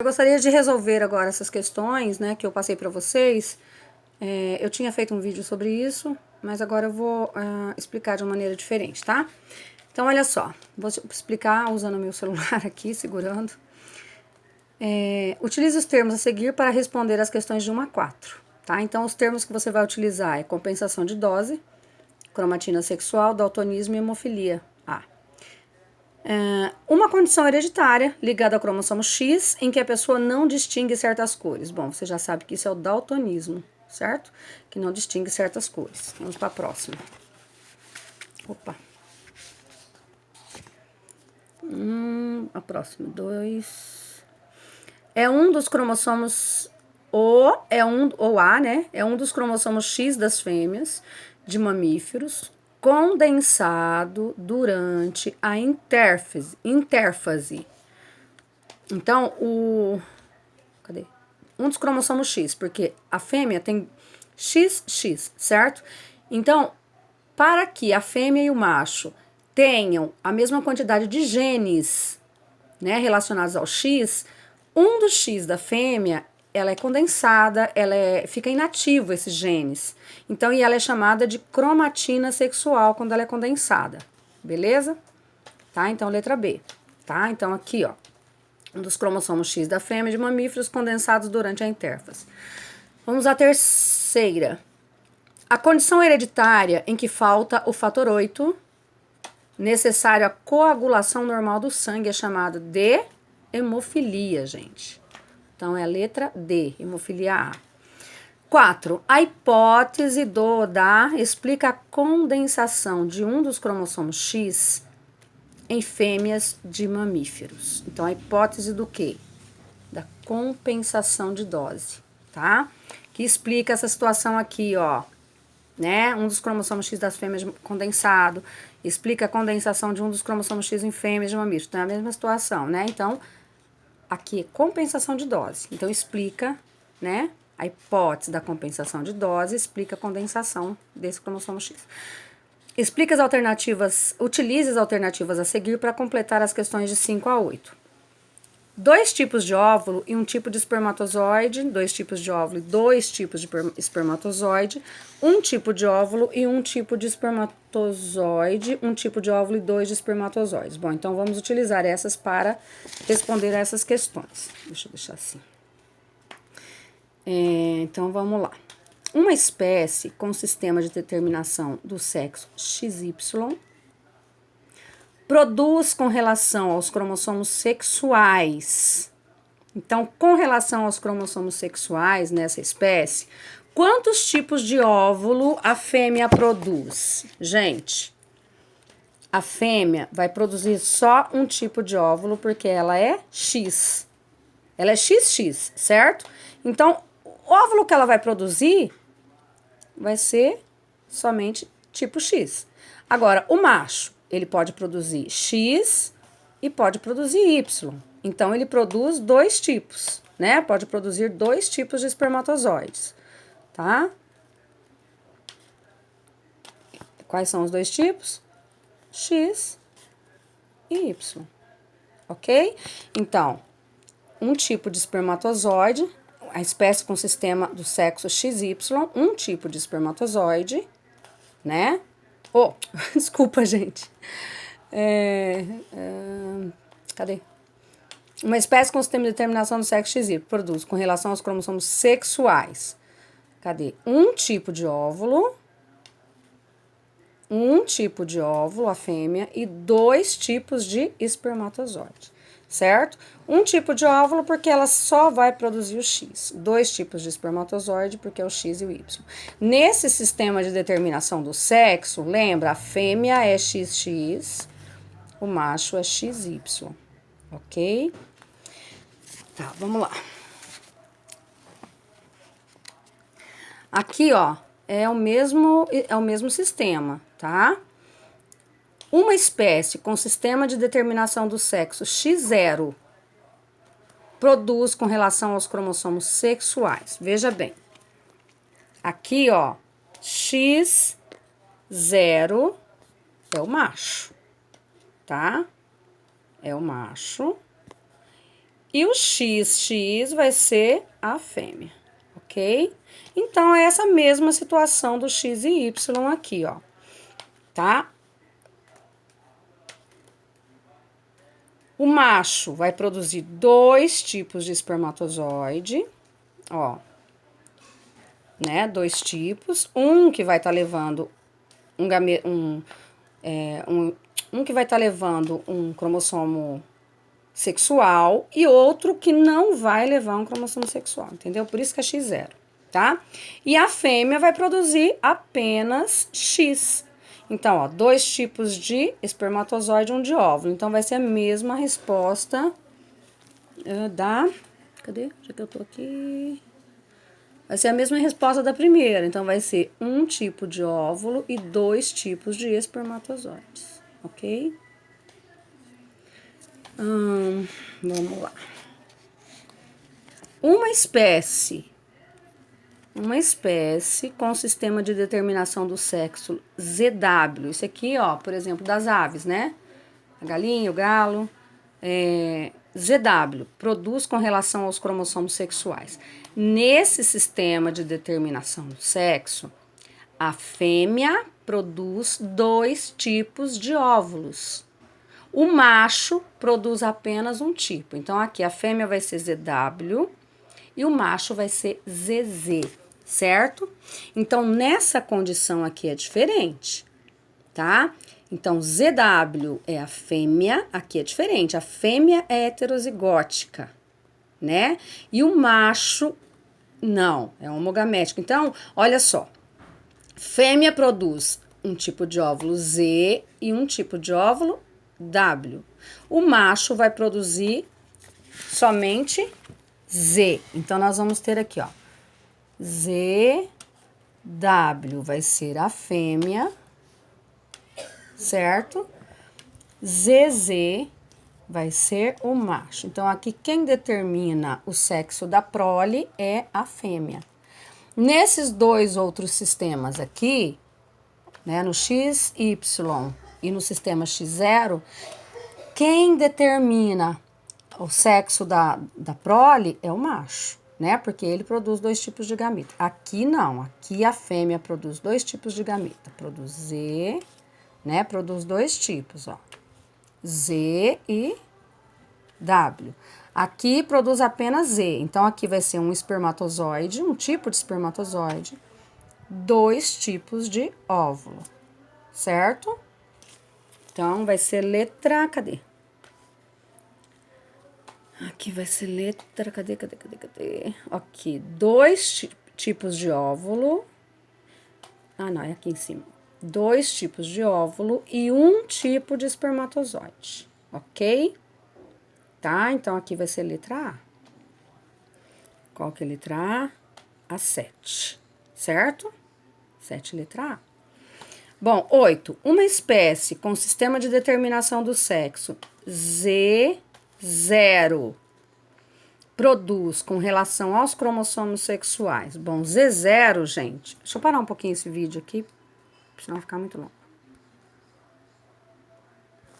Eu gostaria de resolver agora essas questões, né, que eu passei para vocês. Eu tinha feito um vídeo sobre isso, mas agora eu vou explicar de uma maneira diferente, tá? Então, olha só, vou explicar usando o meu celular aqui, segurando. Utilize os termos a seguir para responder as questões de 1 a 4, tá? Então, os termos que você vai utilizar é compensação de dose, cromatina sexual, daltonismo e hemofilia A. Uma condição hereditária ligada ao cromossomo X em que a pessoa não distingue certas cores. Bom, você já sabe que isso é o daltonismo, certo? Que não distingue certas cores. Vamos para a próxima. Opa. A próxima, 2. É um dos cromossomos ou A, né? É um dos cromossomos X das fêmeas de mamíferos condensado durante a intérfase. Então, cadê? Um dos cromossomos X, porque a fêmea tem XX, certo? Então, para que a fêmea e o macho tenham a mesma quantidade de genes, né, relacionados ao X, um dos X da fêmea, ela é condensada, fica inativo esses genes. Então, e ela é chamada de cromatina sexual quando ela é condensada, beleza? Tá? Então, letra B, tá? Então, aqui, ó, um dos cromossomos X da fêmea de mamíferos condensados durante a intérfase. Vamos à terceira. A condição hereditária em que falta o fator 8, necessário à coagulação normal do sangue, é chamada de hemofilia, gente. Então, é a letra D, hemofilia A. 4. A hipótese da explica a condensação de um dos cromossomos X em fêmeas de mamíferos. Então, a hipótese do quê? Da compensação de dose, tá? Que explica essa situação aqui, ó, né? Um dos cromossomos X das fêmeas condensado, explica a condensação de um dos cromossomos X em fêmeas de mamíferos. Então, é a mesma situação, né? Então, aqui é compensação de dose. Então, explica, né? A hipótese da compensação de dose explica a condensação desse cromossomo X. Explica as alternativas, utilize as alternativas a seguir para completar as questões de 5 a 8. 2 tipos de óvulo e um tipo de espermatozoide, 2 tipos de óvulo e 2 tipos de espermatozoide, um tipo de óvulo e um tipo de espermatozoide, um tipo de óvulo e 2 de espermatozoides. Bom, então vamos utilizar essas para responder a essas questões. Deixa eu deixar assim. Então vamos lá. Uma espécie com sistema de determinação do sexo XY produz com relação aos cromossomos sexuais. Então, com relação aos cromossomos sexuais nessa espécie, quantos tipos de óvulo a fêmea produz? Gente, a fêmea vai produzir só um tipo de óvulo porque ela é X. Ela é XX, certo? Então, o óvulo que ela vai produzir vai ser somente tipo X. Agora, o macho, ele pode produzir X e pode produzir Y. Então, ele produz 2 tipos, né? Pode produzir 2 tipos de espermatozoides, tá? Quais são os 2 tipos? X e Y, ok? Então, um tipo de espermatozoide, a espécie com sistema do sexo XY, um tipo de espermatozoide, né? Oh, desculpa, gente. Cadê? Uma espécie com sistema de determinação do sexo XY produz com relação aos cromossomos sexuais. Cadê? Um tipo de óvulo, a fêmea, e 2 tipos de espermatozoide, certo? Um tipo de óvulo porque ela só vai produzir o X. 2 tipos de espermatozoide porque é o X e o Y. Nesse sistema de determinação do sexo, lembra, a fêmea é XX, o macho é XY, ok? Tá, vamos lá. Aqui, ó, é o mesmo sistema, tá? Uma espécie com sistema de determinação do sexo X0 produz com relação aos cromossomos sexuais. Veja bem. Aqui, ó, X0 é o macho, tá? É o macho. E o XX vai ser a fêmea, ok? Então, é essa mesma situação do X e Y aqui, ó, tá? O macho vai produzir 2 tipos de espermatozoide, ó, né? 2 tipos. Um que vai estar levando um que vai estar levando um cromossomo sexual e outro que não vai levar um cromossomo sexual, entendeu? Por isso que é X0, tá? E a fêmea vai produzir apenas X. Então, ó, 2 tipos de espermatozoide, um de óvulo. Então, vai ser a mesma resposta da... Cadê? Já que eu tô aqui... Vai ser a mesma resposta da primeira. Então, vai ser um tipo de óvulo e 2 tipos de espermatozoides, ok? Vamos lá. Uma espécie com sistema de determinação do sexo ZW. Isso aqui, ó, por exemplo, das aves, né? A galinha, o galo. ZW, produz com relação aos cromossomos sexuais. Nesse sistema de determinação do sexo, a fêmea produz 2 tipos de óvulos. O macho produz apenas um tipo. Então, aqui a fêmea vai ser ZW e o macho vai ser ZZ, certo? Então, nessa condição aqui é diferente, tá? Então, ZW é a fêmea, aqui é diferente. A fêmea é heterozigótica, né? E o macho, não, é homogamético. Então, olha só. Fêmea produz um tipo de óvulo Z e um tipo de óvulo W. O macho vai produzir somente Z. Então, nós vamos ter aqui, ó. ZW vai ser a fêmea, certo? ZZ vai ser o macho. Então, aqui quem determina o sexo da prole é a fêmea. Nesses 2 outros sistemas aqui, né, no XY e no sistema X0, quem determina o sexo da prole é o macho, né? Porque ele produz 2 tipos de gameta. Aqui não, aqui a fêmea produz 2 tipos de gameta. Produz Z, né? Produz 2 tipos, ó. Z e W. Aqui produz apenas Z. Então, aqui vai ser um espermatozoide, um tipo de espermatozoide, 2 tipos de óvulo, certo? Então, vai ser letra... Cadê? Aqui vai ser letra... Cadê? Aqui, 2 tipos de óvulo. Ah, não, é aqui em cima. 2 tipos de óvulo e um tipo de espermatozoide, ok? Tá? Então, aqui vai ser letra A. Qual que é a letra A? A 7, certo? 7, letra A. Bom, 8. Uma espécie com sistema de determinação do sexo Z0 produz com relação aos cromossomos sexuais. Bom, Z0, gente... Deixa eu parar um pouquinho esse vídeo aqui, senão vai ficar muito longo.